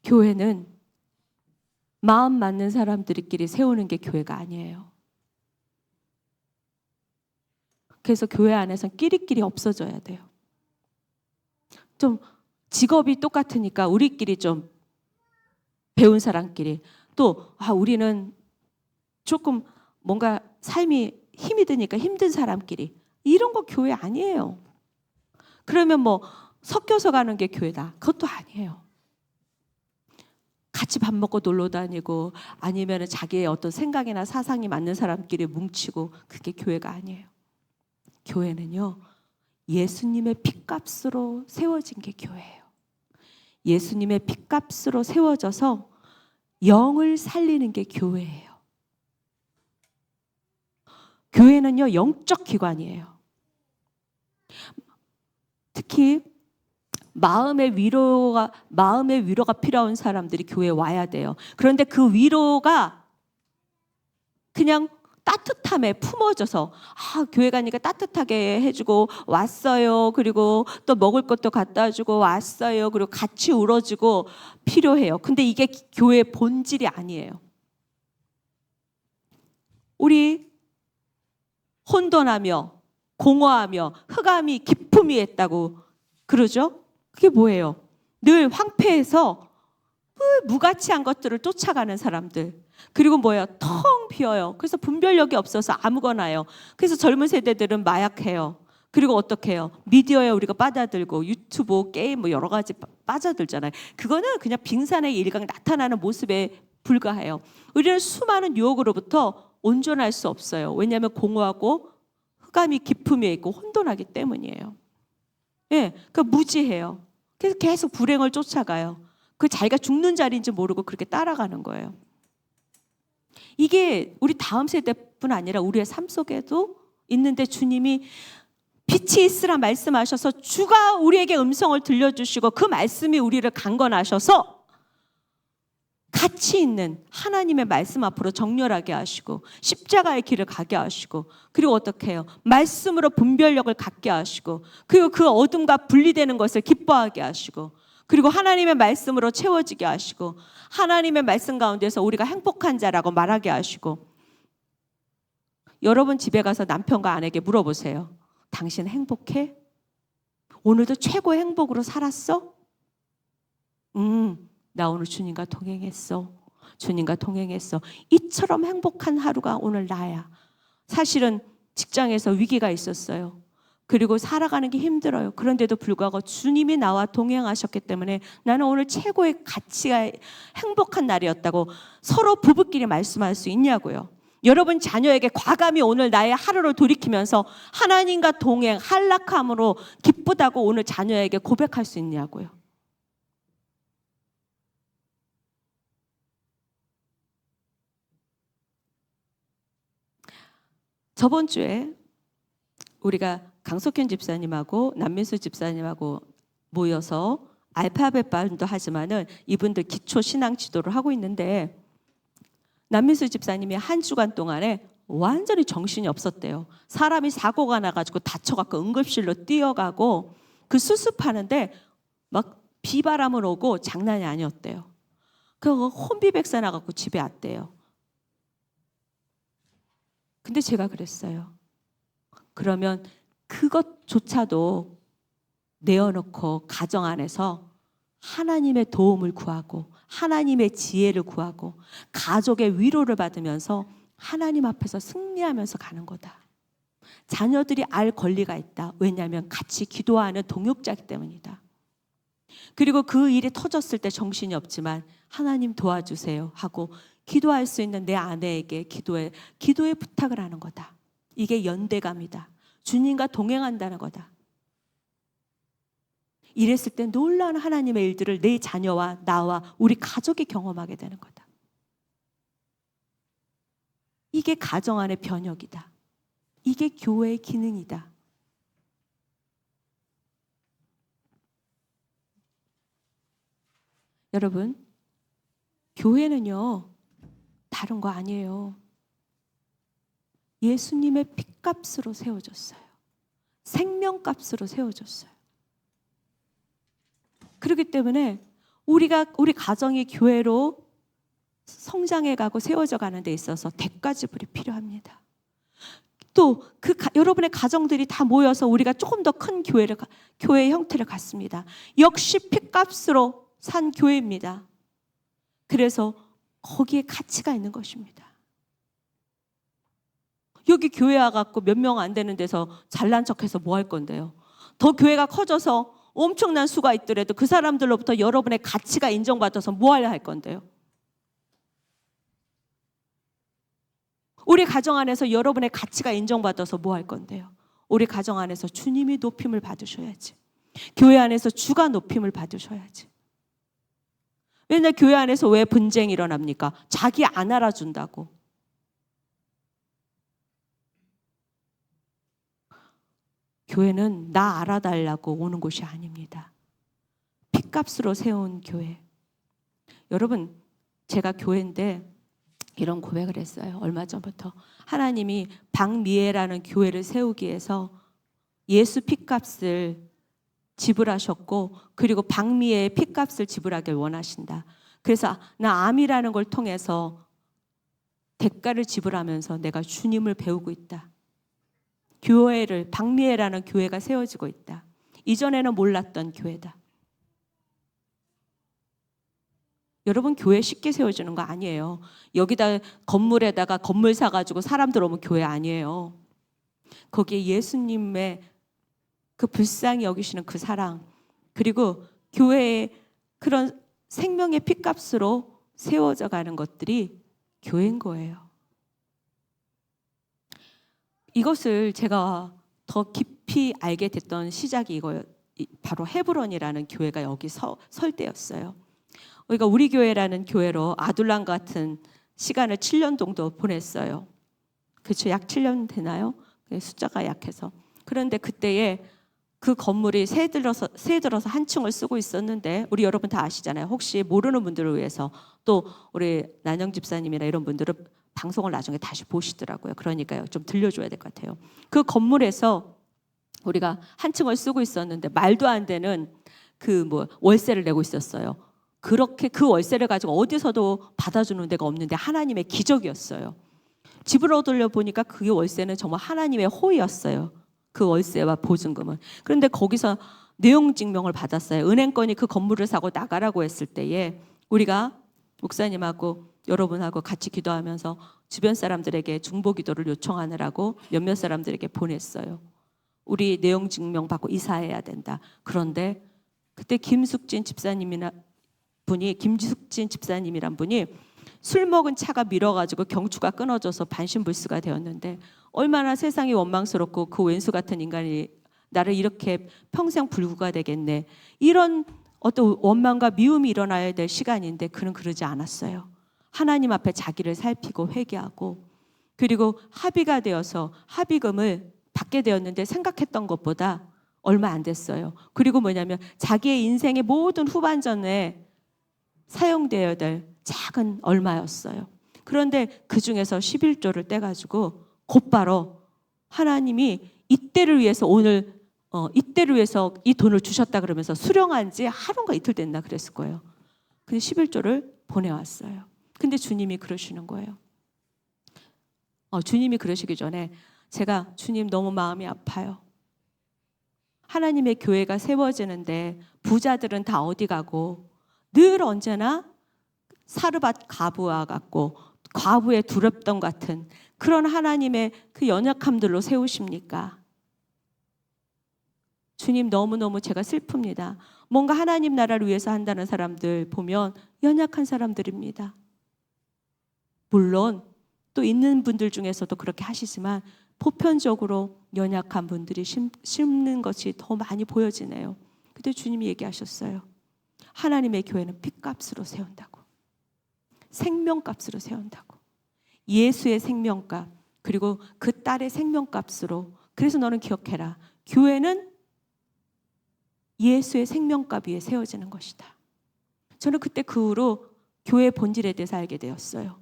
교회는 마음 맞는 사람들끼리 세우는 게 교회가 아니에요. 그래서 교회 안에서는 끼리끼리 없어져야 돼요. 좀 직업이 똑같으니까 우리끼리 좀 배운 사람끼리 또 우리는 조금 뭔가 삶이 힘이 드니까 힘든 사람끼리 이런 거 교회 아니에요. 그러면 뭐 섞여서 가는 게 교회다. 그것도 아니에요. 같이 밥 먹고 놀러 다니고 아니면 자기의 어떤 생각이나 사상이 맞는 사람끼리 뭉치고 그게 교회가 아니에요. 교회는요, 예수님의 핏값으로 세워진 게 교회예요. 예수님의 핏값으로 세워져서 영을 살리는 게 교회예요. 교회는요, 영적 기관이에요. 특히 마음의 위로가 필요한 사람들이 교회에 와야 돼요. 그런데 그 위로가 그냥 따뜻함에 품어져서 교회 가니까 따뜻하게 해주고 왔어요. 그리고 또 먹을 것도 갖다 주고 왔어요. 그리고 같이 울어주고 필요해요. 근데 이게 교회의 본질이 아니에요. 우리 혼돈하며 공허하며 흑암이 기품이 했다고 그러죠? 그게 뭐예요? 늘 황폐해서 무가치한 것들을 쫓아가는 사람들. 그리고 뭐예요? 텅 비어요. 그래서 분별력이 없어서 아무거나요. 그래서 젊은 세대들은 마약해요. 그리고 어떻게 해요? 미디어에 우리가 빠져들고 유튜브, 게임 뭐 여러 가지 빠져들잖아요. 그거는 그냥 빙산의 일각 나타나는 모습에 불과해요. 우리는 수많은 유혹으로부터 온전할 수 없어요. 왜냐하면 공허하고 흑암이 기품에 있고 혼돈하기 때문이에요. 그 무지해요. 그래서 계속 불행을 쫓아가요. 그 자기가 죽는 자리인지 모르고 그렇게 따라가는 거예요. 이게 우리 다음 세대뿐 아니라 우리의 삶 속에도 있는데 주님이 빛이 있으라 말씀하셔서 주가 우리에게 음성을 들려주시고 그 말씀이 우리를 강건하셔서 가치 있는 하나님의 말씀 앞으로 정렬하게 하시고 십자가의 길을 가게 하시고 그리고 어떻게 해요? 말씀으로 분별력을 갖게 하시고 그리고 그 어둠과 분리되는 것을 기뻐하게 하시고 그리고 하나님의 말씀으로 채워지게 하시고 하나님의 말씀 가운데서 우리가 행복한 자라고 말하게 하시고 여러분 집에 가서 남편과 아내에게 물어보세요. 당신 행복해? 오늘도 최고의 행복으로 살았어? 나 오늘 주님과 동행했어. 주님과 동행했어. 이처럼 행복한 하루가 오늘 나야. 사실은 직장에서 위기가 있었어요. 그리고 살아가는 게 힘들어요. 그런데도 불구하고 주님이 나와 동행하셨기 때문에 나는 오늘 최고의 가치가 행복한 날이었다고 서로 부부끼리 말씀할 수 있냐고요. 여러분 자녀에게 과감히 오늘 나의 하루를 돌이키면서 하나님과 동행, 한락함으로 기쁘다고 오늘 자녀에게 고백할 수 있냐고요. 저번 주에 우리가 강석현 집사님하고 남민수 집사님하고 모여서 알파벳 반도 하지만은 이분들 기초 신앙 지도를 하고 있는데 남민수 집사님이 한 주간 동안에 완전히 정신이 없었대요. 사람이 사고가 나가지고 다쳐갖고 응급실로 뛰어가고 그 수습하는데 막 비바람을 오고 장난이 아니었대요. 그거 혼비백산 나갖고 집에 왔대요. 근데 제가 그랬어요. 그러면 그것조차도 내어놓고 가정 안에서 하나님의 도움을 구하고 하나님의 지혜를 구하고 가족의 위로를 받으면서 하나님 앞에서 승리하면서 가는 거다. 자녀들이 알 권리가 있다. 왜냐하면 같이 기도하는 동역자이기 때문이다. 그리고 그 일이 터졌을 때 정신이 없지만 하나님 도와주세요 하고 기도할 수 있는 내 아내에게 기도의 부탁을 하는 거다. 이게 연대감이다. 주님과 동행한다는 거다. 이랬을 때 놀라운 하나님의 일들을 내 자녀와 나와 우리 가족이 경험하게 되는 거다. 이게 가정 안의 변혁이다. 이게 교회의 기능이다. 여러분, 교회는요 다른 거 아니에요. 예수님의 핏값으로 세워졌어요. 생명값으로 세워졌어요. 그렇기 때문에 우리 가정이 교회로 성장해 가고 세워져 가는 데 있어서 대가 지불이 필요합니다. 또 여러분의 가정들이 다 모여서 우리가 조금 더 큰 교회의 형태를 갖습니다. 역시 핏값으로 산 교회입니다. 그래서 거기에 가치가 있는 것입니다. 여기 교회 와갖고 몇 명 안 되는 데서 잘난 척해서 뭐 할 건데요? 더 교회가 커져서 엄청난 수가 있더라도 그 사람들로부터 여러분의 가치가 인정받아서 뭐 하려 할 건데요? 우리 가정 안에서 여러분의 가치가 인정받아서 뭐 할 건데요? 우리 가정 안에서 주님이 높임을 받으셔야지. 교회 안에서 주가 높임을 받으셔야지. 왜냐하면 교회 안에서 왜 분쟁이 일어납니까? 자기 안 알아준다고. 교회는 나 알아달라고 오는 곳이 아닙니다. 핏값으로 세운 교회. 여러분, 제가 교회인데 이런 고백을 했어요. 얼마 전부터. 하나님이 박미애라는 교회를 세우기 위해서 예수 핏값을 지불하셨고, 그리고 박미애의 핏값을 지불하길 원하신다. 그래서 나 암이라는 걸 통해서 대가를 지불하면서 내가 주님을 배우고 있다. 교회를, 박미애라는 교회가 세워지고 있다. 이전에는 몰랐던 교회다. 여러분, 교회 쉽게 세워지는 거 아니에요. 여기다 건물에다가 건물 사가지고 사람들 오면 교회 아니에요. 거기에 예수님의 그 불쌍히 여기시는 그 사랑, 그리고 교회의 그런 생명의 핏값으로 세워져 가는 것들이 교회인 거예요. 이것을 제가 더 깊이 알게 됐던 시작이 이거예요. 바로 헤브론이라는 교회가 여기 설 때였어요. 그러니까 우리 교회라는 교회로 아둘람 같은 시간을 7년 정도 보냈어요. 그렇죠? 약 7년 되나요? 숫자가 약해서. 그런데 그때에 그 건물이 새 들어서 한 층을 쓰고 있었는데, 우리 여러분 다 아시잖아요. 혹시 모르는 분들을 위해서 또 우리 난영 집사님이나 이런 분들은 방송을 나중에 다시 보시더라고요. 그러니까요, 좀 들려줘야 될 것 같아요. 그 건물에서 우리가 한 층을 쓰고 있었는데 말도 안 되는 월세를 내고 있었어요. 그렇게 그 월세를 가지고 어디서도 받아주는 데가 없는데 하나님의 기적이었어요. 집을 얻으려 보니까 그 월세는 정말 하나님의 호의였어요. 그 월세와 보증금은. 그런데 거기서 내용 증명을 받았어요. 은행권이 그 건물을 사고 나가라고 했을 때에 우리가 목사님하고 여러분하고 같이 기도하면서 주변 사람들에게 중보 기도를 요청하느라고 몇몇 사람들에게 보냈어요. 우리 내용 증명 받고 이사해야 된다. 그런데 그때 김숙진 집사님이란 분이 술 먹은 차가 밀어가지고 경추가 끊어져서 반신불수가 되었는데, 얼마나 세상이 원망스럽고 그 왼수 같은 인간이 나를 이렇게 평생 불구가 되겠네, 이런 어떤 원망과 미움이 일어나야 될 시간인데 그는 그러지 않았어요. 하나님 앞에 자기를 살피고 회개하고, 그리고 합의가 되어서 합의금을 받게 되었는데 생각했던 것보다 얼마 안 됐어요. 그리고 뭐냐면 자기의 인생의 모든 후반전에 사용되어야 될 작은 얼마였어요. 그런데 그 중에서 11조를 떼가지고 곧바로 하나님이 이때를 위해서 이때를 위해서 이 돈을 주셨다 그러면서 수령한 지 하루인가 이틀 됐나 그랬을 거예요. 근데 11조를 보내왔어요. 근데 주님이 그러시는 거예요. 주님이 그러시기 전에 제가 주님 너무 마음이 아파요. 하나님의 교회가 세워지는데 부자들은 다 어디 가고 늘 언제나 사르밧 과부와 같고 과부의 두렵던 같은 그런 하나님의 그 연약함들로 세우십니까? 주님, 너무너무 제가 슬픕니다. 뭔가 하나님 나라를 위해서 한다는 사람들 보면 연약한 사람들입니다. 물론 또 있는 분들 중에서도 그렇게 하시지만 보편적으로 연약한 분들이 심는 것이 더 많이 보여지네요. 근데 주님이 얘기하셨어요. 하나님의 교회는 핏값으로 세운다고. 생명값으로 세운다고. 예수의 생명값, 그리고 그 딸의 생명값으로. 그래서 너는 기억해라. 교회는 예수의 생명값 위에 세워지는 것이다. 저는 그때 그 후로 교회의 본질에 대해서 알게 되었어요.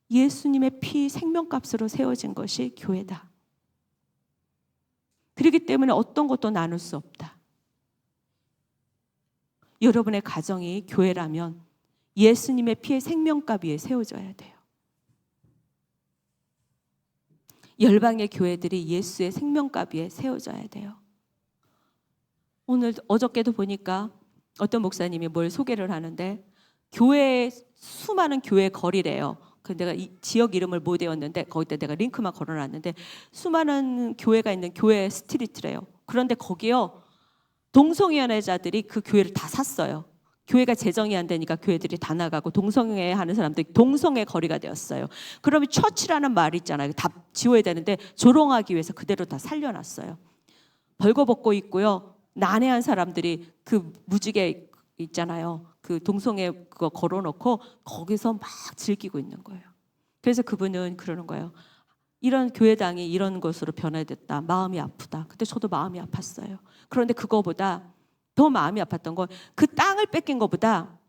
예수님의 피 생명값으로 세워진 것이 교회다. 그렇기 때문에 어떤 것도 나눌 수 없다. 여러분의 가정이 교회라면 예수님의 피의 생명값 위에 세워져야 돼요. 열방의 교회들이 예수의 생명값 위에 세워져야 돼요. 오늘 어저께도 보니까 어떤 목사님이 뭘 소개를 하는데 교회 수많은 교회 거리래요. 근데 내가 이 지역 이름을 못 외웠는데 거기다 내가 링크만 걸어놨는데 수많은 교회가 있는 교회 스트리트래요. 그런데 거기요 동성연애자들이 그 교회를 다 샀어요. 교회가 재정이 안 되니까 교회들이 다 나가고 동성애 하는 사람들이 동성애 거리가 되었어요. 그러면 처치라는 말이 있잖아요. 다 지워야 되는데 조롱하기 위해서 그대로 다 살려놨어요. 벌거벗고 있고요. 난해한 사람들이 그 무지개 있잖아요. 그 동성애 그거 걸어놓고 거기서 막 즐기고 있는 거예요. 그래서 그분은 그러는 거예요. 이런 교회당이 이런 것으로 변화됐다. 마음이 아프다. 근데 저도 마음이 아팠어요. 그런데 그거보다 더 마음이 아팠던 건 그 땅을 뺏긴 것보다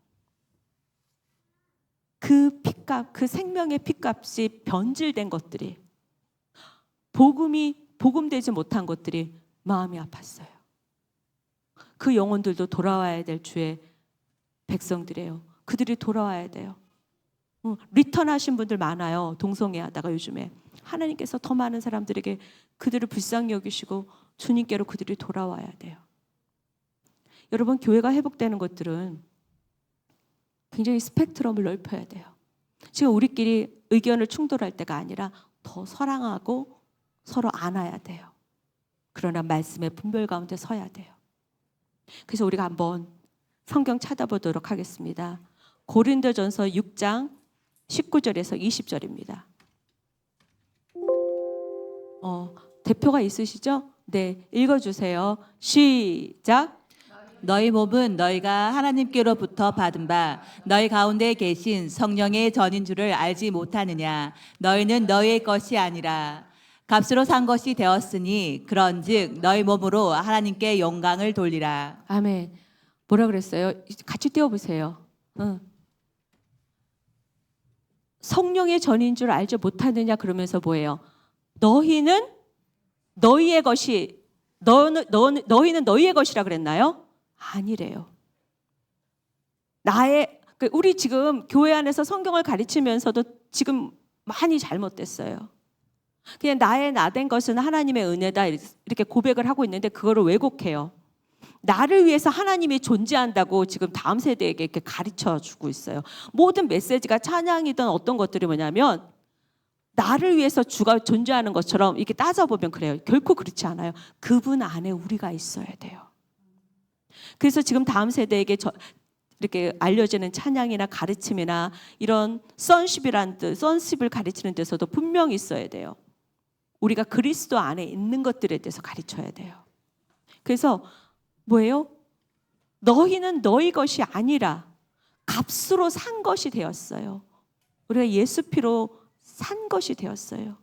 그 피값, 그 생명의 피값이 변질된 것들이 복음되지 못한 것들이 마음이 아팠어요. 그 영혼들도 돌아와야 될 주의 백성들이에요. 그들이 돌아와야 돼요. 리턴하신 분들 많아요. 동성애하다가 요즘에 하나님께서 더 많은 사람들에게 그들을 불쌍히 여기시고 주님께로 그들이 돌아와야 돼요. 여러분 교회가 회복되는 것들은 굉장히 스펙트럼을 넓혀야 돼요. 지금 우리끼리 의견을 충돌할 때가 아니라 더 사랑하고 서로 안아야 돼요. 그러나 말씀의 분별 가운데 서야 돼요. 그래서 우리가 한번 성경 찾아보도록 하겠습니다. 고린도전서 6장 19절에서 20절입니다. 대표가 있으시죠? 네, 읽어주세요. 시작. 너희 몸은 너희가 하나님께로부터 받은 바 너희 가운데 계신 성령의 전인 줄을 알지 못하느냐. 너희는 너희의 것이 아니라 값으로 산 것이 되었으니 그런즉 너희 몸으로 하나님께 영광을 돌리라. 아멘. 뭐라 그랬어요? 같이 띄워보세요. 성령의 전인 줄 알지 못하느냐 그러면서 뭐예요? 너희는 너희의 것이 너희는 너희의 것이라 그랬나요? 아니래요. 우리 지금 교회 안에서 성경을 가르치면서도 지금 많이 잘못됐어요. 그냥 나의 나된 것은 하나님의 은혜다 이렇게 고백을 하고 있는데 그거를 왜곡해요. 나를 위해서 하나님이 존재한다고 지금 다음 세대에게 이렇게 가르쳐 주고 있어요. 모든 메시지가 찬양이든 어떤 것들이 뭐냐면 나를 위해서 주가 존재하는 것처럼 이렇게 따져보면 그래요. 결코 그렇지 않아요. 그분 안에 우리가 있어야 돼요. 그래서 지금 다음 세대에게 이렇게 알려지는 찬양이나 가르침이나 이런 선십을 가르치는 데서도 분명히 있어야 돼요. 우리가 그리스도 안에 있는 것들에 대해서 가르쳐야 돼요. 그래서 뭐예요? 너희는 너희 것이 아니라 값으로 산 것이 되었어요. 우리가 예수 피로 산 것이 되었어요.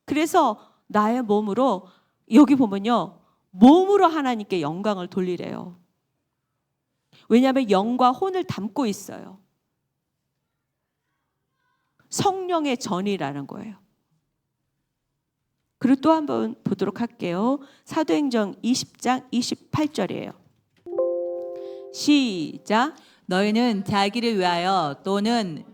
그래서 나의 몸으로 여기 보면요. 몸으로 하나님께 영광을 돌리래요. 왜냐하면 영과 혼을 담고 있어요. 성령의 전이라는 거예요. 그리고 또 한번 보도록 할게요. 사도행전 20장 28절이에요. 시작. 너희는 자기를 위하여 또는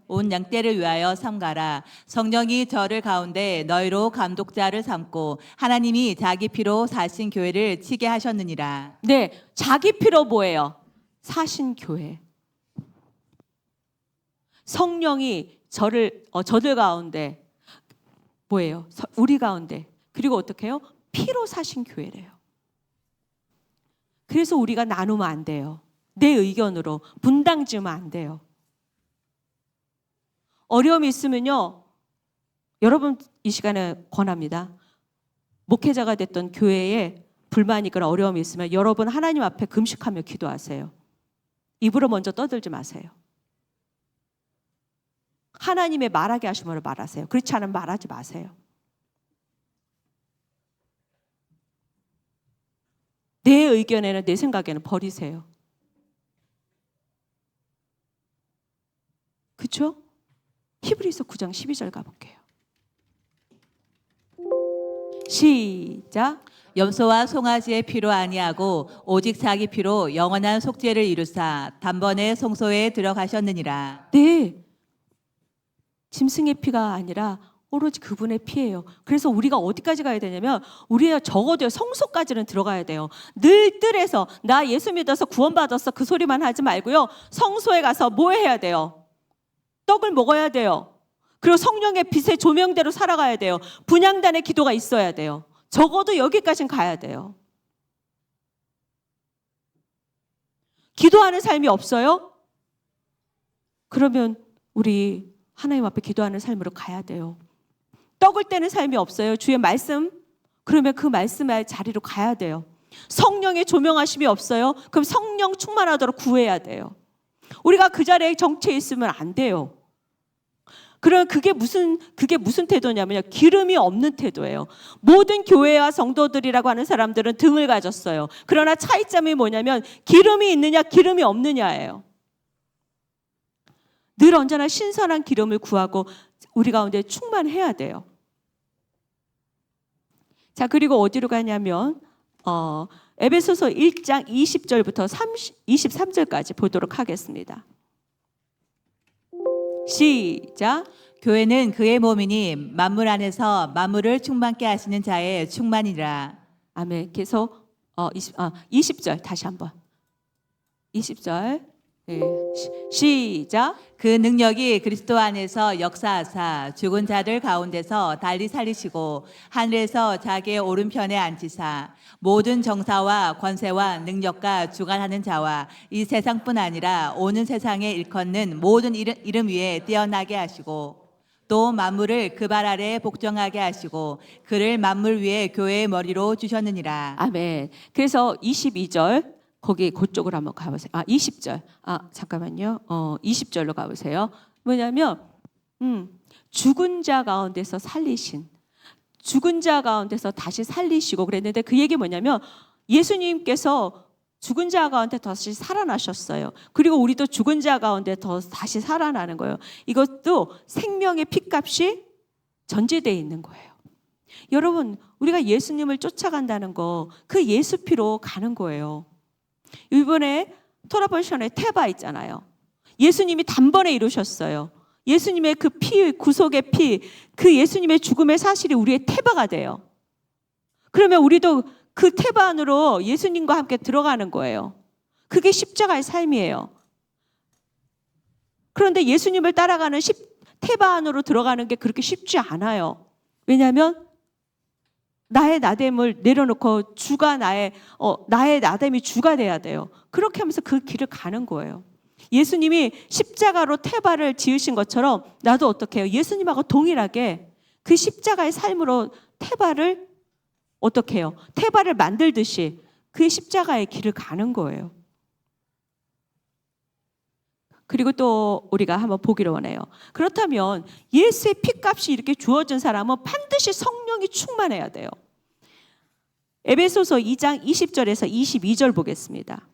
온 양떼를 위하여 삼가라. 성령이 저를 가운데 너희로 감독자를 삼고 하나님이 자기 피로 사신 교회를 치게 하셨느니라. 네, 자기 피로 뭐예요? 사신 교회. 성령이 저들 가운데 뭐예요? 우리 가운데. 그리고 어떻게 해요? 피로 사신 교회래요. 그래서 우리가 나누면 안 돼요. 내 의견으로 분당 지으면 안 돼요. 어려움이 있으면요. 여러분 이 시간에 권합니다. 목회자가 됐던 교회에 불만이 있거나 어려움이 있으면 여러분 하나님 앞에 금식하며 기도하세요. 입으로 먼저 떠들지 마세요. 하나님의 말하게 하심으로 말하세요. 그렇지 않으면 말하지 마세요. 내 의견에는 내 생각에는 버리세요. 그렇죠? 히브리서 9장 12절 가볼게요. 시작. 염소와 송아지의 피로 아니하고 오직 자기 피로 영원한 속죄를 이루사 단번에 성소에 들어가셨느니라. 네. 짐승의 피가 아니라 오로지 그분의 피예요. 그래서 우리가 어디까지 가야 되냐면 우리가 적어도 성소까지는 들어가야 돼요. 늘 뜰에서 나 예수 믿어서 구원받았어 그 소리만 하지 말고요. 성소에 가서 뭐 해야 돼요? 떡을 먹어야 돼요. 그리고 성령의 빛의 조명대로 살아가야 돼요. 분향단의 기도가 있어야 돼요. 적어도 여기까지는 가야 돼요. 기도하는 삶이 없어요? 그러면 우리 하나님 앞에 기도하는 삶으로 가야 돼요. 떡을 떼는 삶이 없어요. 주의 말씀, 그러면 그 말씀의 자리로 가야 돼요. 성령의 조명하심이 없어요. 그럼 성령 충만하도록 구해야 돼요. 우리가 그 자리에 정체해 있으면 안 돼요. 그럼 그게 무슨 태도냐면요. 기름이 없는 태도예요. 모든 교회와 성도들이라고 하는 사람들은 등을 가졌어요. 그러나 차이점이 뭐냐면 기름이 있느냐 기름이 없느냐예요. 늘 언제나 신선한 기름을 구하고 우리 가운데 충만해야 돼요. 자, 그리고 어디로 가냐면 에베소서 1장 20절부터 23절까지 보도록 하겠습니다. 시작. 교회는 그의 몸이니 만물 안에서 만물을 충만케 하시는 자의 충만이라. 아멘. 계속 20절 다시 한번. 20절. 네. 시작. 그 능력이 그리스도 안에서 역사하사 죽은 자들 가운데서 달리 살리시고 하늘에서 자기의 오른편에 앉히사 모든 정사와 권세와 능력과 주관하는 자와 이 세상뿐 아니라 오는 세상에 일컫는 모든 이름 위에 뛰어나게 하시고 또 만물을 그 발 아래 복종하게 하시고 그를 만물 위에 교회의 머리로 주셨느니라. 아멘. 그래서 22절 거기 그쪽으로 한번 가보세요. 20절. 잠깐만요. 20절로 가보세요. 뭐냐면 죽은 자 가운데서 살리신, 죽은 자 가운데서 다시 살리시고 그랬는데 그 얘기 뭐냐면 예수님께서 죽은 자 가운데 다시 살아나셨어요. 그리고 우리도 죽은 자 가운데 더 다시 살아나는 거예요. 이것도 생명의 피값이 전제되어 있는 거예요. 여러분, 우리가 예수님을 쫓아간다는 거, 그 예수 피로 가는 거예요. 이번에 토라버션의 테바 있잖아요. 예수님이 단번에 이루셨어요. 예수님의 그 피, 구속의 피, 그 예수님의 죽음의 사실이 우리의 테바가 돼요. 그러면 우리도 그 테바 안으로 예수님과 함께 들어가는 거예요. 그게 십자가의 삶이에요. 그런데 예수님을 따라가는 테바 안으로 들어가는 게 그렇게 쉽지 않아요. 왜냐하면 나의 나됨을 내려놓고 주가 나의 나됨이 주가 돼야 돼요. 그렇게 하면서 그 길을 가는 거예요. 예수님이 십자가로 테바를 지으신 것처럼 나도 어떻게 해요? 예수님하고 동일하게 그 십자가의 삶으로 테바를 어떻게 해요? 테바를 만들듯이 그 십자가의 길을 가는 거예요. 그리고 또 우리가 한번 보기를 원해요. 그렇다면 예수의 피값이 이렇게 주어진 사람은 반드시 성령이 충만해야 돼요. 에베소서 2장 20절에서 22절 보겠습니다.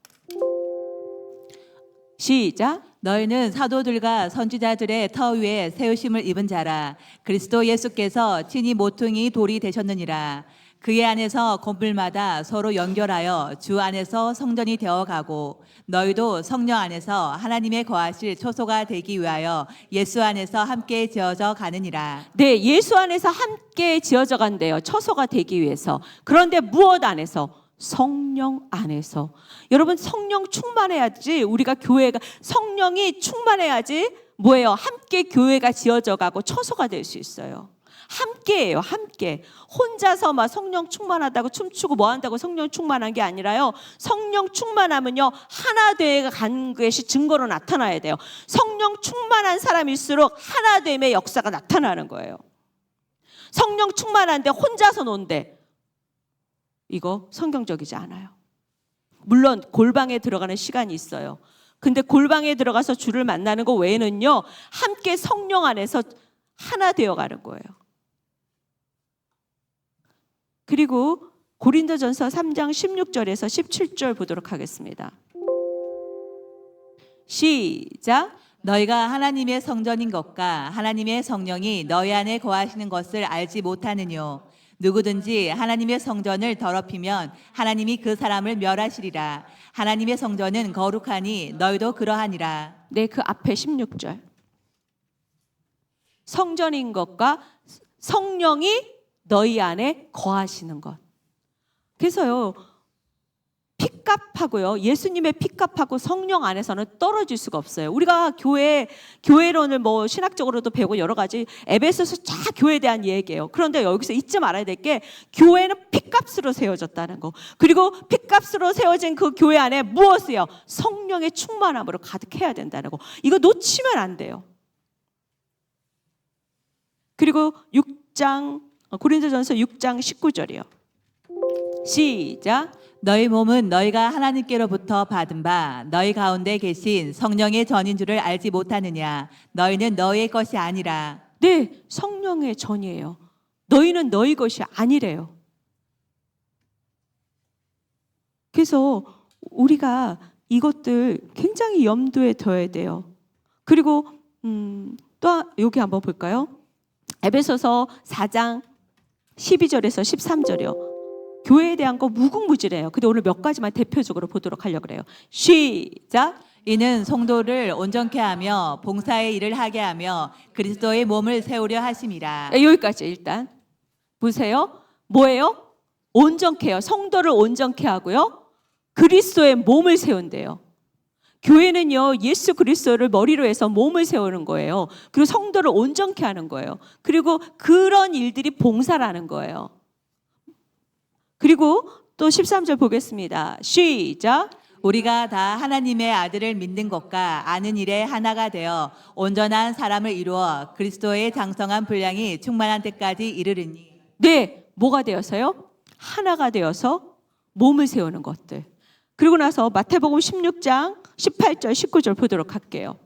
시작. 너희는 사도들과 선지자들의 터 위에 세우심을 입은 자라. 그리스도 예수께서 친히 모퉁이 돌이 되셨느니라. 그의 안에서 건물마다 서로 연결하여 주 안에서 성전이 되어가고 너희도 성령 안에서 하나님의 거하실 초소가 되기 위하여 예수 안에서 함께 지어져 가느니라. 네, 예수 안에서 함께 지어져 간대요. 처소가 되기 위해서. 그런데 무엇 안에서? 성령 안에서. 여러분, 성령 충만해야지 우리가 교회가, 성령이 충만해야지 뭐예요? 함께 교회가 지어져 가고 처소가 될 수 있어요. 함께예요, 함께. 혼자서 막 성령 충만하다고 춤추고 뭐 한다고 성령 충만한 게 아니라요. 성령 충만하면요, 하나 되어 간 것이 증거로 나타나야 돼요. 성령 충만한 사람일수록 하나됨의 역사가 나타나는 거예요. 성령 충만한데 혼자서 논대. 이거 성경적이지 않아요. 물론 골방에 들어가는 시간이 있어요. 근데 골방에 들어가서 주를 만나는 거 외에는요, 함께 성령 안에서 하나 되어 가는 거예요. 그리고 고린도전서 3장 16절에서 17절 보도록 하겠습니다. 시작. 너희가 하나님의 성전인 것과 하나님의 성령이 너희 안에 거하시는 것을 알지 못하느뇨. 누구든지 하나님의 성전을 더럽히면 하나님이 그 사람을 멸하시리라. 하나님의 성전은 거룩하니 너희도 그러하니라. 네, 그 앞에 16절. 성전인 것과 성령이 너희 안에 거하시는 것. 그래서요, 핏값하고요, 예수님의 핏값하고 성령 안에서는 떨어질 수가 없어요. 우리가 교회론을 뭐 신학적으로도 배우고 여러 가지 에베소서 쫙 교회에 대한 얘기예요. 그런데 여기서 잊지 말아야 될 게 교회는 핏값으로 세워졌다는 거. 그리고 핏값으로 세워진 그 교회 안에 무엇이요? 성령의 충만함으로 가득해야 된다는 거. 이거 놓치면 안 돼요. 그리고 6장 고린도전서 6장 19절이요. 시작. 너희 몸은 너희가 하나님께로부터 받은 바 너희 가운데 계신 성령의 전인 줄을 알지 못하느냐. 너희는 너희의 것이 아니라. 네, 성령의 전이에요. 너희는 너희 것이 아니래요. 그래서 우리가 이것들 굉장히 염두에 둬야 돼요. 그리고 또 여기 한번 볼까요? 에베소서 4장 12절에서 13절이요. 교회에 대한 거 무궁무진해요. 근데 오늘 몇 가지만 대표적으로 보도록 하려고 그래요. 시작. 이는 성도를 온전케 하며 봉사의 일을 하게 하며 그리스도의 몸을 세우려 하심이라. 네, 여기까지 일단 보세요. 뭐예요? 온전케요. 성도를 온전케 하고요. 그리스도의 몸을 세운대요. 교회는요, 예수 그리스도를 머리로 해서 몸을 세우는 거예요. 그리고 성도를 온전케 하는 거예요. 그리고 그런 일들이 봉사라는 거예요. 그리고 또 13절 보겠습니다. 시작. 우리가 다 하나님의 아들을 믿는 것과 아는 일에 하나가 되어 온전한 사람을 이루어 그리스도의 장성한 분량이 충만한 때까지 이르르니. 네, 뭐가 되어서요? 하나가 되어서 몸을 세우는 것들. 그리고 나서 마태복음 16장 18절 19절 보도록 할게요.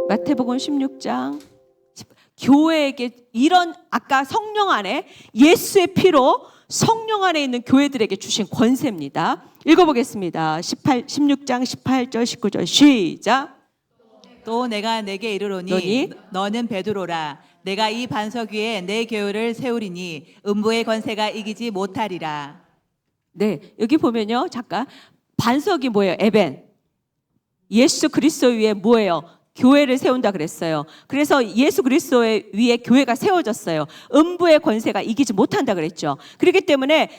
마태복음 16장 교회에게 이런 아까 성령 안에 예수의 피로 성령 안에 있는 교회들에게 주신 권세입니다. 읽어보겠습니다. 16장 18절 19절 시작. 또 내가 내게 이르노니 너는 베드로라. 내가 이 반석 위에 내 교회를 세우리니 음부의 권세가 이기지 못하리라. 네, 여기 보면요. 잠깐 반석이 뭐예요? 에벤. 예수 그리스도 위에 뭐예요? 교회를 세운다 그랬어요. 그래서 예수 그리스도의 위에 교회가 세워졌어요. 음부의 권세가 이기지 못한다 그랬죠. 그렇기 때문에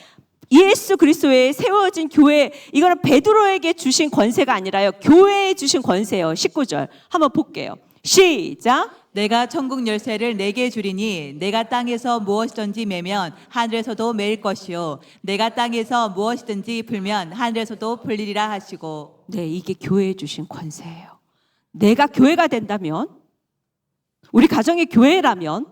예수 그리스도에 세워진 교회, 이거는 베드로에게 주신 권세가 아니라요, 교회에 주신 권세예요. 19절 한번 볼게요. 시작. 내가 천국 열쇠를 내게 주리니 내가 땅에서 무엇이든지 매면 하늘에서도 매일 것이요 내가 땅에서 무엇이든지 풀면 하늘에서도 풀리리라 하시고. 네, 이게 교회에 주신 권세예요. 내가 교회가 된다면, 우리 가정이 교회라면,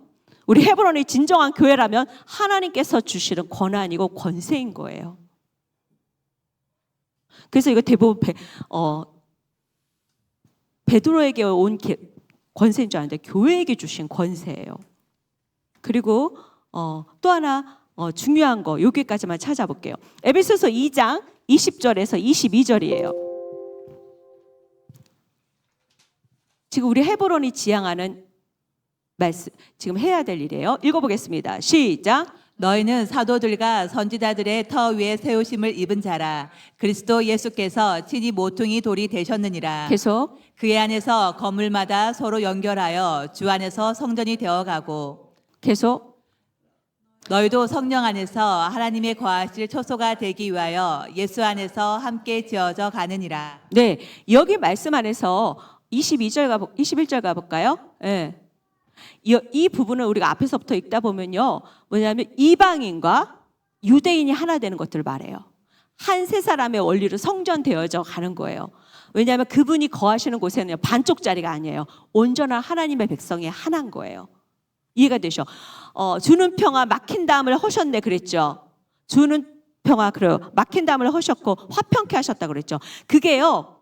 우리 헤브론이 진정한 교회라면 하나님께서 주시는 권한이고 권세인 거예요. 그래서 이거 대부분 베드로에게 온 권세인 줄 아는데 교회에게 주신 권세예요. 그리고 또 하나 중요한 거 여기까지만 찾아볼게요. 에베소서 2장 20절에서 22절이에요. 지금 우리 헤브론이 지향하는 말씀, 지금 해야 될 일이에요. 읽어보겠습니다. 시작. 너희는 사도들과 선지자들의 터 위에 세우심을 입은 자라. 그리스도 예수께서 친히 모퉁이 돌이 되셨느니라. 계속. 그의 안에서 건물마다 서로 연결하여 주 안에서 성전이 되어가고. 계속. 너희도 성령 안에서 하나님의 거하실 초소가 되기 위하여 예수 안에서 함께 지어져 가느니라. 네, 여기 말씀 안에서 21절 가볼까요? 네. 이 부분을 우리가 앞에서부터 읽다 보면요, 뭐냐면 이방인과 유대인이 하나 되는 것들을 말해요. 한 세 사람의 원리로 성전되어져 가는 거예요. 왜냐하면 그분이 거하시는 곳에는 반쪽짜리가 아니에요. 온전한 하나님의 백성이 하나인 거예요. 이해가 되죠? 주는 평화 막힌 담을 허셨네 그랬죠. 주는 평화 그래요. 막힌 담을 허셨고 화평케 하셨다 그랬죠. 그게요,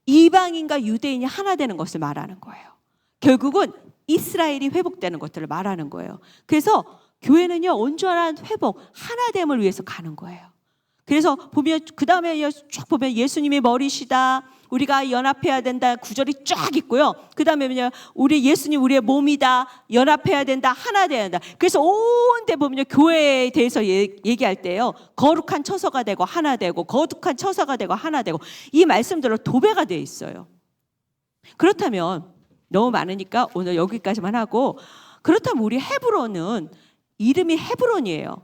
이방인과 유대인이 하나 되는 것을 말하는 거예요. 결국은 이스라엘이 회복되는 것들을 말하는 거예요. 그래서 교회는요, 온전한 회복, 하나됨을 위해서 가는 거예요. 그래서 보면 그 다음에 쭉 보면 예수님이 머리시다, 우리가 연합해야 된다 구절이 쫙 있고요. 그다음에 뭐냐 우리 예수님 우리의 몸이다 연합해야 된다 하나 돼야 된다. 그래서 온데 보면요 교회에 대해서 얘기할 때요 거룩한 처소가 되고 하나 되고 거룩한 처소가 되고 하나 되고 이 말씀대로 도배가 돼 있어요. 그렇다면 너무 많으니까 오늘 여기까지만 하고 그렇다면 우리 헤브론은 이름이 헤브론이에요.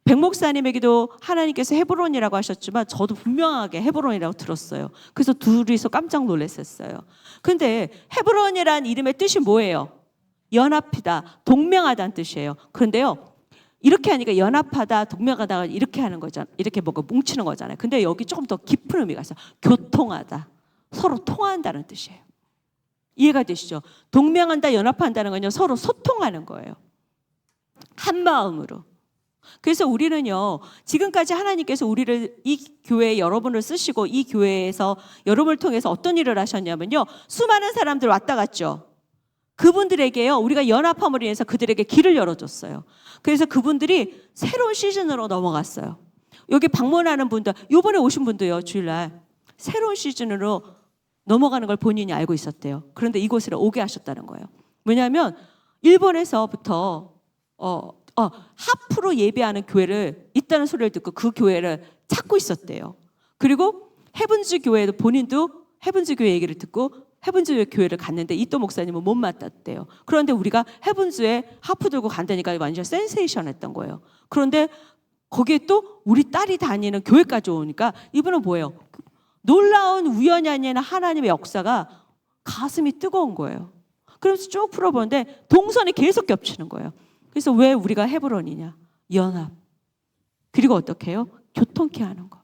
백 목사님에게도 하나님께서 헤브론이라고 하셨지만 저도 분명하게 헤브론이라고 들었어요. 그래서 둘이서 깜짝 놀랐었어요. 근데 헤브론이란 이름의 뜻이 뭐예요? 연합이다, 동맹하다는 뜻이에요. 그런데요, 이렇게 하니까 연합하다, 동맹하다 이렇게 하는 거잖아요. 이렇게 뭔가 뭉치는 거잖아요. 근데 여기 조금 더 깊은 의미가 있어요. 교통하다, 서로 통한다는 뜻이에요. 이해가 되시죠? 동맹한다, 연합한다는 건요, 서로 소통하는 거예요. 한 마음으로. 그래서 우리는요 지금까지 하나님께서 우리를 이 교회에 여러분을 쓰시고 이 교회에서 여러분을 통해서 어떤 일을 하셨냐면요 수많은 사람들 왔다 갔죠. 그분들에게요 우리가 연합함으로 인해서 그들에게 길을 열어줬어요. 그래서 그분들이 새로운 시즌으로 넘어갔어요. 여기 방문하는 분들 이번에 오신 분도요 주일날 새로운 시즌으로 넘어가는 걸 본인이 알고 있었대요. 그런데 이곳으로 오게 하셨다는 거예요. 왜냐하면 일본에서부터 하프로 예배하는 교회를 있다는 소리를 듣고 그 교회를 찾고 있었대요. 그리고 헤븐즈 교회도 본인도 헤븐즈 교회 얘기를 듣고 헤븐즈 교회를 갔는데 이또 목사님은 못 맡았대요. 그런데 우리가 헤븐즈에 하프 들고 간다니까 완전 센세이션했던 거예요. 그런데 거기에 또 우리 딸이 다니는 교회까지 오니까 이분은 뭐예요? 놀라운 우연이 아니라 하나님의 역사가 가슴이 뜨거운 거예요. 그래서 쭉 풀어보는데 동선이 계속 겹치는 거예요. 그래서 왜 우리가 헤브론이냐? 연합. 그리고 어떻게 해요? 교통케 하는 거.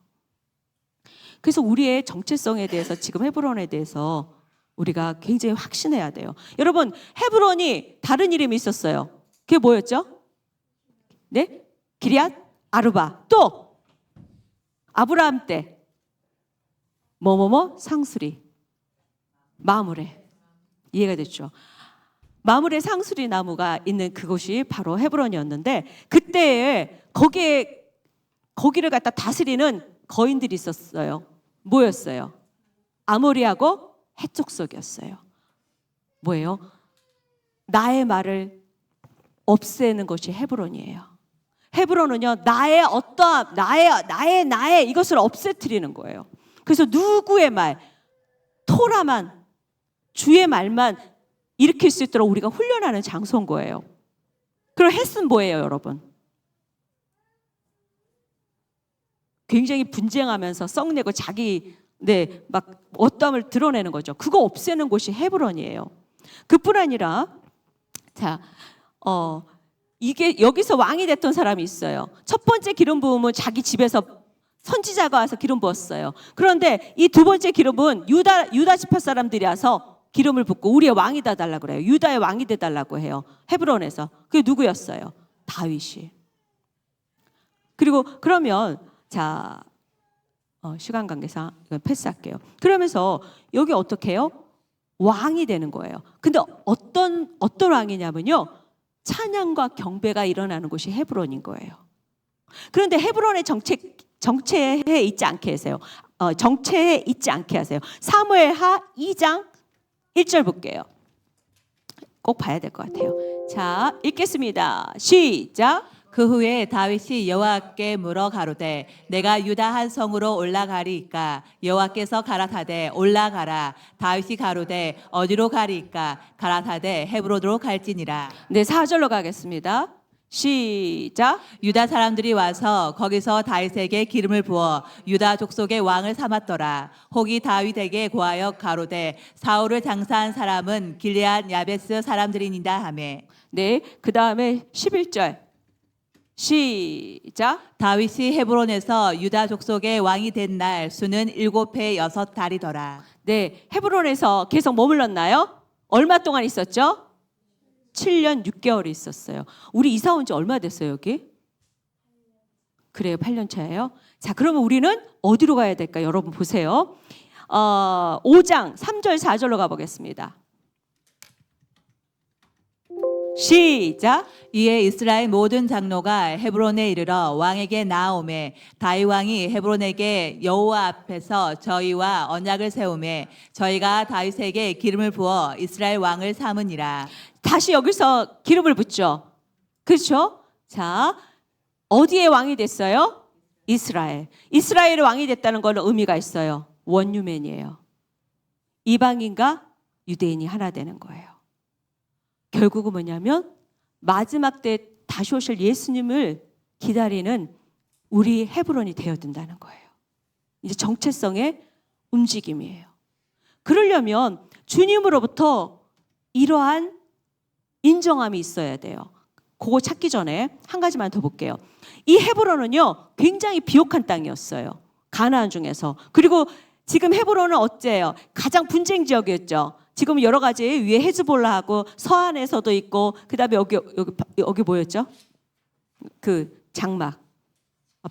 그래서 우리의 정체성에 대해서 지금 헤브론에 대해서 우리가 굉장히 확신해야 돼요. 여러분 헤브론이 다른 이름이 있었어요. 그게 뭐였죠? 네? 기럇 아르바. 또 아브라함 때 뭐뭐뭐 상수리 마므레. 이해가 됐죠? 마므레 상수리 나무가 있는 그곳이 바로 헤브론이었는데 그때에 거기를 갖다 다스리는 거인들이 있었어요. 뭐였어요? 아모리하고 해족속이었어요. 뭐예요? 나의 말을 없애는 것이 헤브론이에요. 헤브론은요 나의 어떠함, 나의 이것을 없애뜨리는 거예요. 그래서 누구의 말, 토라만 주의 말만 일으킬 수 있도록 우리가 훈련하는 장소인 거예요. 그럼 햇은 뭐예요, 여러분? 굉장히 분쟁하면서 썩내고 막 어떠함을 드러내는 거죠. 그거 없애는 곳이 헤브론이에요. 그뿐 아니라 이게 여기서 왕이 됐던 사람이 있어요. 첫 번째 기름 부음은 자기 집에서 선지자가 와서 기름 부었어요. 그런데 이 두 번째 기름은 유다 지파 사람들이 와서 기름을 붓고 우리의 왕이 돼 달라고 그래요. 유다의 왕이 돼 달라고 해요. 헤브론에서. 그게 누구였어요? 다윗이. 그리고 그러면 시간 관계상 이건 패스할게요. 그러면서 여기 어떻게 해요? 왕이 되는 거예요. 근데 어떤 왕이냐면요. 찬양과 경배가 일어나는 곳이 헤브론인 거예요. 그런데 헤브론의 정체에 있지 않게 하세요. 정체에 있지 않게 하세요. 사무엘하 2장 1절 볼게요. 꼭 봐야 될 것 같아요. 자, 읽겠습니다. 시작. 그 후에 다윗이 여호와께 물어 가로되 내가 유다 한 성으로 올라가리이까 여호와께서 가라사대 올라가라. 다윗이 가로되 어디로 가리이까 가라사대 헤브론으로 갈지니라. 네, 4절로 가겠습니다. 시작. 유다 사람들이 와서 거기서 다윗에게 기름을 부어 유다 족속의 왕을 삼았더라. 혹이 다윗에게 고하여 가로되 사울을 장사한 사람은 길르앗 야베스 사람들이니라 하매. 네, 그 다음에 11절. 시작. 다윗이 헤브론에서 유다 족속의 왕이 된 날 수는 7해 6달이더라. 네, 헤브론에서 계속 머물렀나요? 얼마 동안 있었죠? 7년 6개월이 있었어요. 우리 이사 온 지 얼마 됐어요, 여기? 그래요, 8년 차예요. 자, 그러면 우리는 어디로 가야 될까? 여러분 보세요. 5장 3절 4절로 가보겠습니다. 시작. 이에 이스라엘 모든 장로가 헤브론에 이르러 왕에게 나아오매 다윗 왕이 헤브론에게 여호와 앞에서 저희와 언약을 세우매 저희가 다윗에게 기름을 부어 이스라엘 왕을 삼으니라. 다시 여기서 기름을 붓죠. 그렇죠? 자, 어디에 왕이 됐어요? 이스라엘. 이스라엘의 왕이 됐다는 건 의미가 있어요. 원유맨이에요. 이방인과 유대인이 하나 되는 거예요. 결국은 뭐냐면 마지막 때 다시 오실 예수님을 기다리는 우리 헤브론이 되어든다는 거예요. 이제 정체성의 움직임이에요. 그러려면 주님으로부터 이러한 인정함이 있어야 돼요. 그거 찾기 전에 한 가지만 더 볼게요. 이 헤브론은요, 굉장히 비옥한 땅이었어요. 가나안 중에서. 그리고 지금 헤브론은 어째요? 가장 분쟁 지역이었죠. 지금 여러 가지 위에 헤즈볼라하고 서안에서도 있고, 그다음에 여기 뭐였죠? 그 장막,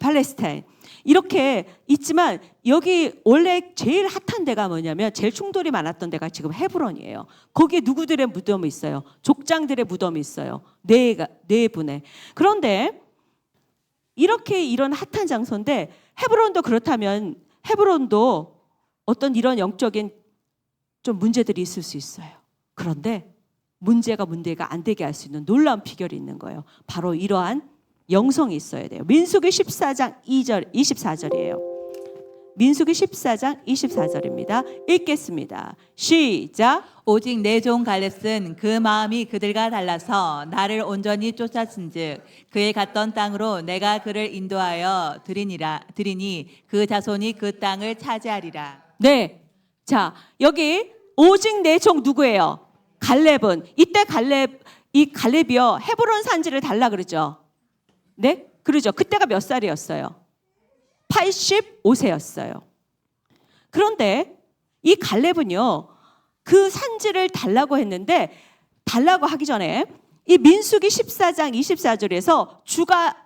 팔레스타인 이렇게 있지만 여기 원래 제일 핫한 데가 뭐냐면 제일 충돌이 많았던 데가 지금 헤브론이에요. 거기에 누구들의 무덤이 있어요? 족장들의 무덤이 있어요. 네 분의. 그런데 이렇게 이런 핫한 장소인데 헤브론도 그렇다면 헤브론도 어떤 이런 영적인 좀 문제들이 있을 수 있어요. 그런데 문제가 안 되게 할 수 있는 놀라운 비결이 있는 거예요. 바로 이러한 영성이 있어야 돼요. 민수기 14장 2절 24절이에요. 민수기 14장 24절입니다. 읽겠습니다. 시작. 오직 내 종 갈렙은 그 마음이 그들과 달라서 나를 온전히 쫓았은즉 그의 갔던 땅으로 내가 그를 인도하여 드리니 그 자손이 그 땅을 차지하리라. 네. 자, 여기 오직 내 종 누구예요? 갈렙은 이때 갈렙이요 헤브론 산지를 달라 그러죠. 네? 그러죠. 그때가 몇 살이었어요? 85세였어요. 그런데 이 갈렙은요 그 산지를 달라고 했는데 달라고 하기 전에 이 민수기 14장 24절에서 주가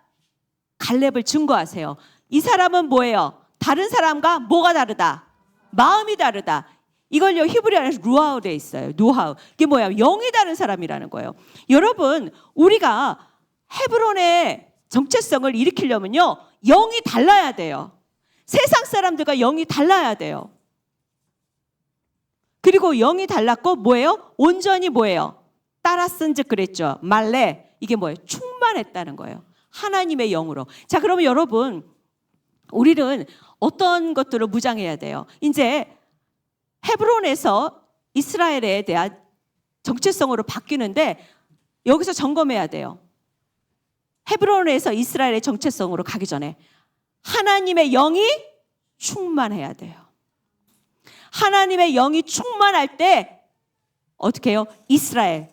갈렙을 증거하세요. 이 사람은 뭐예요? 다른 사람과 뭐가 다르다? 마음이 다르다. 이걸요 히브리어에서 루아우에 있어요. 노하우. 이게 뭐야? 영이 다른 사람이라는 거예요. 여러분, 우리가 헤브론의 정체성을 일으키려면요 영이 달라야 돼요. 세상 사람들과 영이 달라야 돼요. 그리고 영이 달랐고 뭐예요? 온전히 뭐예요? 따랐은즉 그랬죠. 말레. 이게 뭐예요? 충만했다는 거예요. 하나님의 영으로. 자, 그러면 여러분, 우리는 어떤 것들을 무장해야 돼요? 이제 헤브론에서 이스라엘에 대한 정체성으로 바뀌는데 여기서 점검해야 돼요. 헤브론에서 이스라엘의 정체성으로 가기 전에 하나님의 영이 충만해야 돼요. 하나님의 영이 충만할 때 어떻게 해요? 이스라엘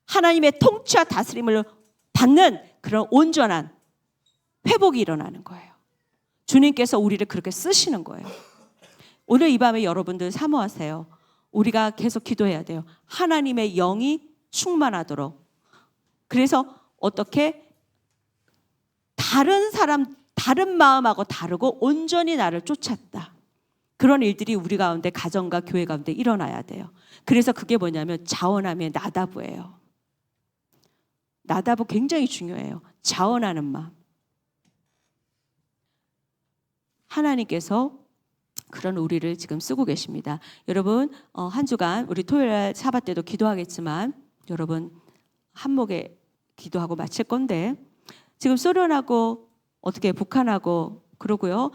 하나님의 통치와 다스림을 받는 그런 온전한 회복이 일어나는 거예요. 주님께서 우리를 그렇게 쓰시는 거예요. 오늘 이 밤에 여러분들 사모하세요. 우리가 계속 기도해야 돼요. 하나님의 영이 충만하도록. 그래서 어떻게 다른 마음하고 다르고 온전히 나를 쫓았다. 그런 일들이 우리 가운데 가정과 교회 가운데 일어나야 돼요. 그래서 그게 뭐냐면 자원함의 나다부예요. 나다부 굉장히 중요해요. 자원하는 마음. 하나님께서 그런 우리를 지금 쓰고 계십니다. 여러분, 한 주간 우리 토요일 사bat 때도 기도하겠지만 여러분 한목에 기도하고 마칠 건데 지금 소련하고 어떻게 북한하고 그러고요.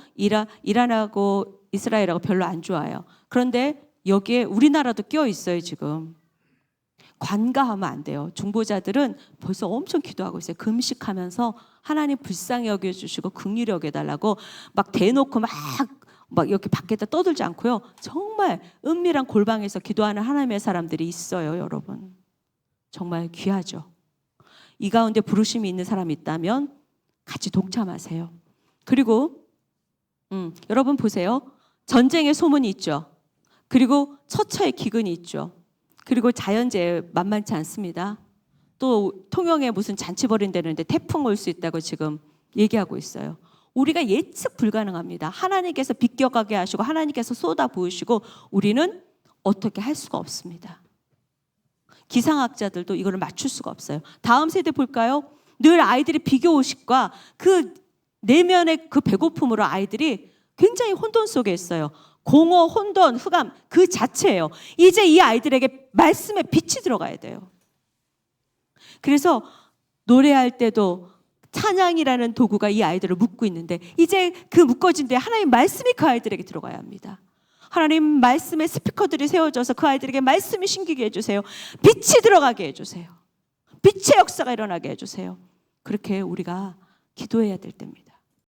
이란하고 이스라엘하고 별로 안 좋아요. 그런데 여기에 우리나라도 끼어 있어요, 지금. 관가하면 안 돼요. 중보자들은 벌써 엄청 기도하고 있어요. 금식하면서 하나님 불쌍히 여겨주시고 긍휼히 여겨달라고 막 대놓고 막 이렇게 밖에다 떠들지 않고요. 정말 은밀한 골방에서 기도하는 하나님의 사람들이 있어요, 여러분. 정말 귀하죠. 이 가운데 부르심이 있는 사람이 있다면 같이 동참하세요. 그리고 여러분 보세요. 전쟁의 소문이 있죠. 그리고 처처의 기근이 있죠. 그리고 자연재해 만만치 않습니다. 또 통영에 무슨 잔치 벌인다는데 태풍 올 수 있다고 지금 얘기하고 있어요. 우리가 예측 불가능합니다. 하나님께서 비껴가게 하시고 하나님께서 쏟아 부으시고 우리는 어떻게 할 수가 없습니다. 기상학자들도 이거를 맞출 수가 없어요. 다음 세대 볼까요? 늘 아이들이 비교의식과 그 내면의 그 배고픔으로 아이들이 굉장히 혼돈 속에 있어요. 공허, 혼돈, 흑암 그 자체예요. 이제 이 아이들에게 말씀의 빛이 들어가야 돼요. 그래서 노래할 때도 찬양이라는 도구가 이 아이들을 묶고 있는데 이제 그 묶어진 데 하나님 말씀이 그 아이들에게 들어가야 합니다. 하나님 말씀의 스피커들이 세워져서 그 아이들에게 말씀이 심기게 해주세요. 빛이 들어가게 해주세요. 빛의 역사가 일어나게 해주세요. 그렇게 우리가 기도해야 될 때입니다.